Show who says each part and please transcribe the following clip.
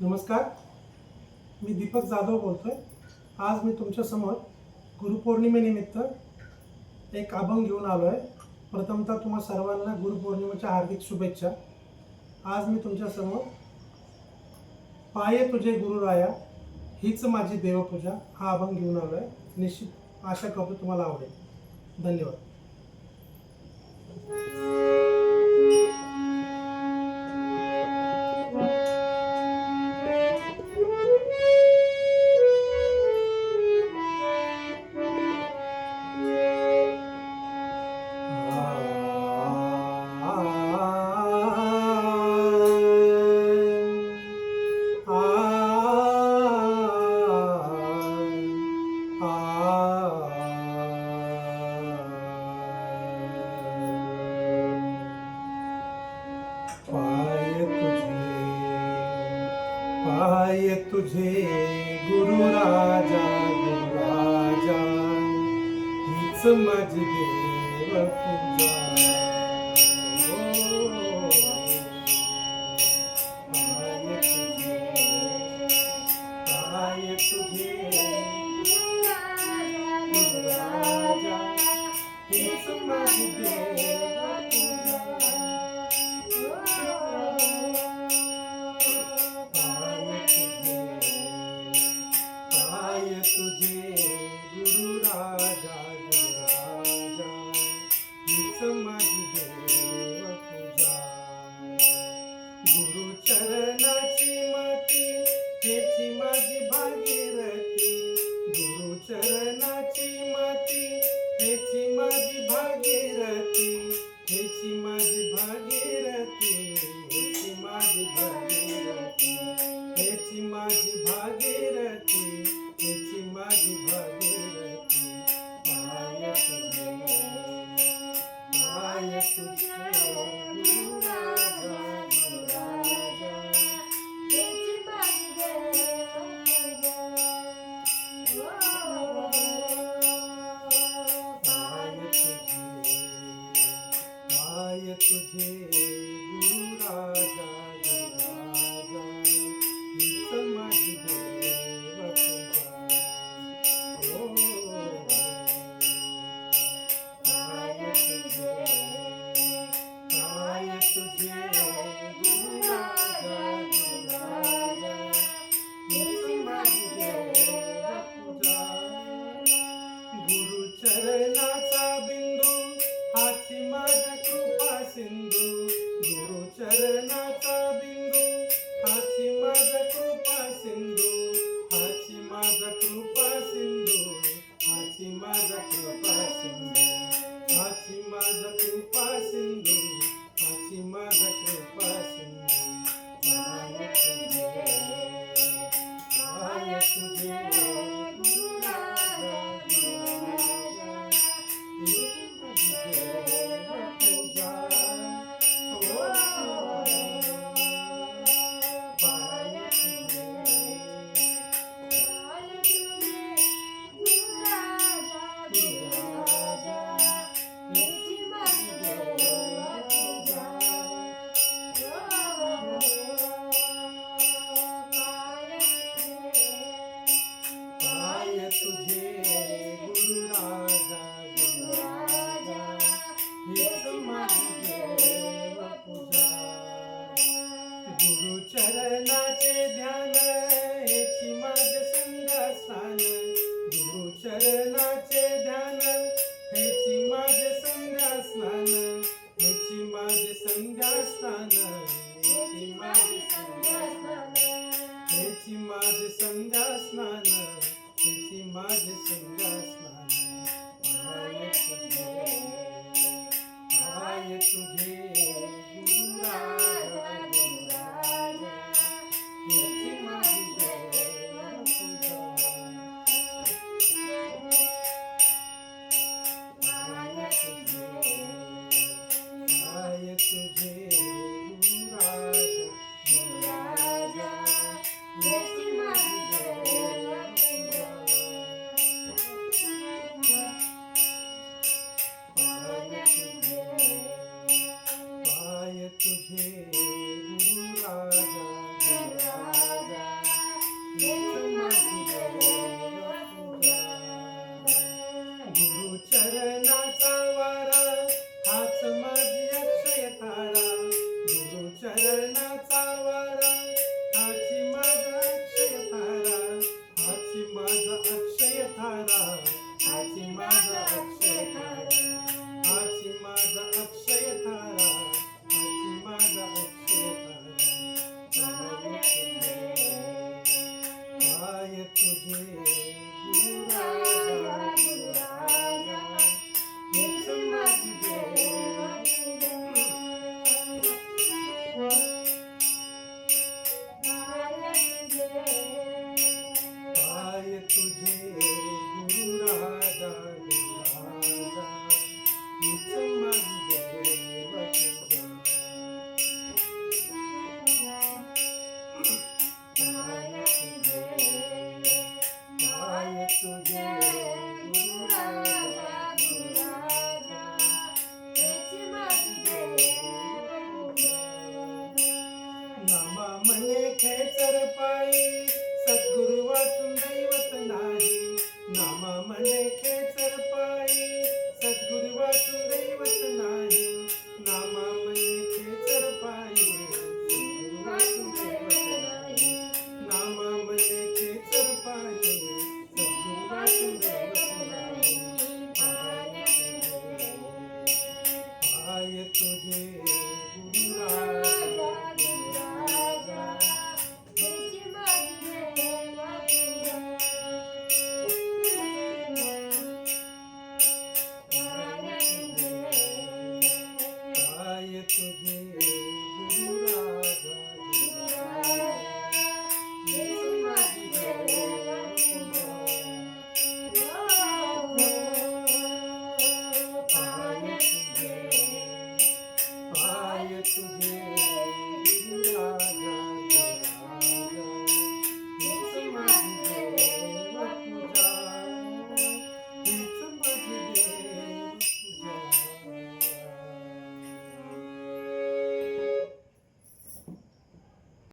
Speaker 1: नमस्कार. मी दीपक जाधव बोलतोय. आज मी तुमच्यासमोर गुरुपौर्णिमेनिमित्त एक अभंग घेऊन आलो आहे. प्रथमतः तुम्हा सर्वांना गुरुपौर्णिमेच्या हार्दिक शुभेच्छा. आज मी तुमच्यासमोर पाये तुझे गुरुराया हीच माझी देवपूजा हा अभंग घेऊन आलो आहे. निश्चित आशा करतो तुम्हाला आवडेल. धन्यवाद. पाय तुझे गुरु राजा हीच माझी देव पूजा. पाय तुझे गुरु राजा हीच माझी देव तुझे गुरु राजा हीच माझी देव पूजा. गुरु चरणाची माती हेची माझी भागीरथी. गुरु चरणाची माती हेची माझी भागीरथी. हेची माझी भागीरथी. हेची माझी भागीरथी. हेची माझी भागीरथी. हेची माझी भागीरथी. पाय तुझे गुरु राजा हीच माझी देव पाय तुझे गुरु राजा हीच माझी देव पूजा. पाय तुझे गुरु राजा हीच माझी देव पूजा. गुरु चरणाचा बिंदू हाची माझ्या कृपा सिंधू. गुरु चरणाचा बिंदू हाची माझ्या कृपा सिंधू. हाची माझा कृपा सिंधू. हाची माझा कृपा सिंधू. हाची माझा कृपा सिंधू. हाची माझा कृपा सिंधू. पाय तुझे गुरु राजा हीच माझी देव पूजा. पाय तुझे गुरु राजा हीच माझी देव पूजा. पाय तुझे गुरु राजा हीच माझी देव पूजा. गुरु चरणाचे ध्यान हेची माझे संध्यास्थान. गुरु चरणाचे ध्यान हेची माझे संध्यास्नान. हेची माझे संध्यास्नान. हेची माझे संध्यास्नान. हेची माझे संध्यास्नान. हेची माझे संध्यास्नान. पाय तुझे गुरु राजा हीच माझी देव पूजा. पाय तुझे गुरु
Speaker 2: पाय तुझे गुरु राजा हेची माझी देव
Speaker 1: नामा म्हणे खेचर पायी सद्गुरु वाचून दैवत नाही. नामा म्हणे खेचर पायी सद्गुरु वाचून दैवत नाही. नामा